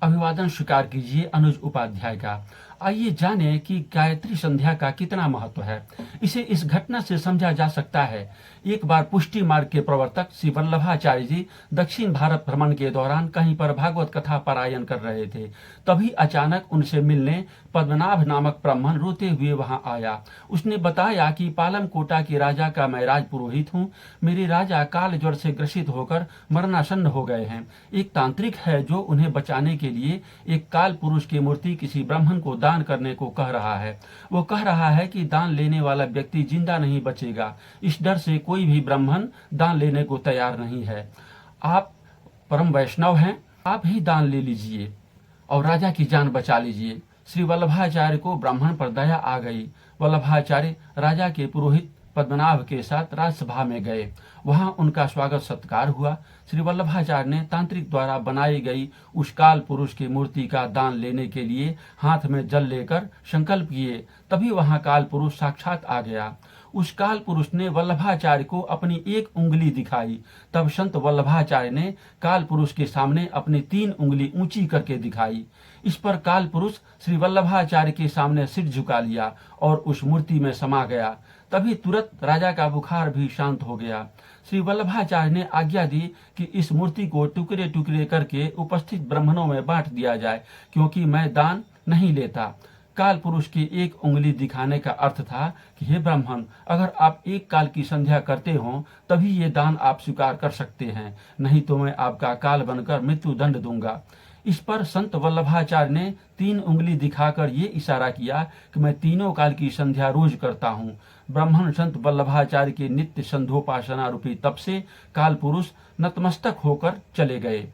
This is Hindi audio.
अभिवादन स्वीकार कीजिए अनुज उपाध्याय का। आइए जानें कि गायत्री संध्या का कितना महत्व है। इसे इस घटना से समझा जा सकता है। एक बार पुष्टि मार्ग के प्रवर्तक श्री वल्लभाचार्य जी दक्षिण भारत भ्रमण के दौरान कहीं पर भागवत कथा पारायण कर रहे थे। तभी अचानक उनसे मिलने पद्मनाभ नामक ब्राह्मण रोते हुए वहां आया। उसने बताया कि पालम कोटा के राजा का मैं राज पुरोहित हूँ। मेरे राजा काल ज्वर से ग्रसित होकर मरणासन्न हो गए हैं। एक तांत्रिक है जो उन्हें बचाने के लिए एक काल पुरुष की मूर्ति किसी ब्राह्मण को दान करने को कह रहा है। वो कह रहा है कि दान लेने वाला व्यक्ति जिंदा नहीं बचेगा। इस डर से कोई भी ब्राह्मण दान लेने को तैयार नहीं है। आप परम वैष्णव हैं, आप ही दान ले लीजिए और राजा की जान बचा लीजिए। श्री वल्लभाचार्य को ब्राह्मण पर दया आ गई। वल्लभाचार्य राजा के पुरोहित पद्मनाभ के साथ राजसभा में गए। वहां उनका स्वागत सत्कार हुआ। श्री वल्लभाचार्य ने तांत्रिक द्वारा बनाई गई उस काल पुरुष की मूर्ति का दान लेने के लिए हाथ में जल लेकर संकल्प किए। तभी वहां काल पुरुष साक्षात आ गया। उस काल पुरुष ने वल्लभाचार्य को अपनी एक उंगली दिखाई। तब संत वल्लभाचार्य ने काल पुरुष के सामने अपनी 3 उंगली ऊंची करके दिखाई। इस पर काल पुरुष श्री वल्लभाचार्य के सामने सिर झुका लिया और उस मूर्ति में समा गया। तभी तुरंत राजा का बुखार भी शांत हो गया। श्री वल्लभाचार्य ने आज्ञा दी कि इस मूर्ति को टुकड़े टुकड़े करके उपस्थित ब्राह्मणों में बांट दिया जाए, क्योंकि मैं दान नहीं लेता। काल पुरुष की एक उंगली दिखाने का अर्थ था कि हे ब्राह्मण, अगर आप एक काल की संध्या करते हो तभी ये दान आप स्वीकार कर सकते हैं, नहीं तो मैं आपका काल बनकर मृत्यु दंड दूंगा। इस पर संत वल्लभाचार्य ने 3 उंगली दिखाकर ये इशारा किया कि मैं तीनों काल की संध्या रोज करता हूँ। ब्राह्मण संत वल्लभाचार्य के नित्य संध्योपासना रूपी तप से काल पुरुष नतमस्तक होकर चले गए।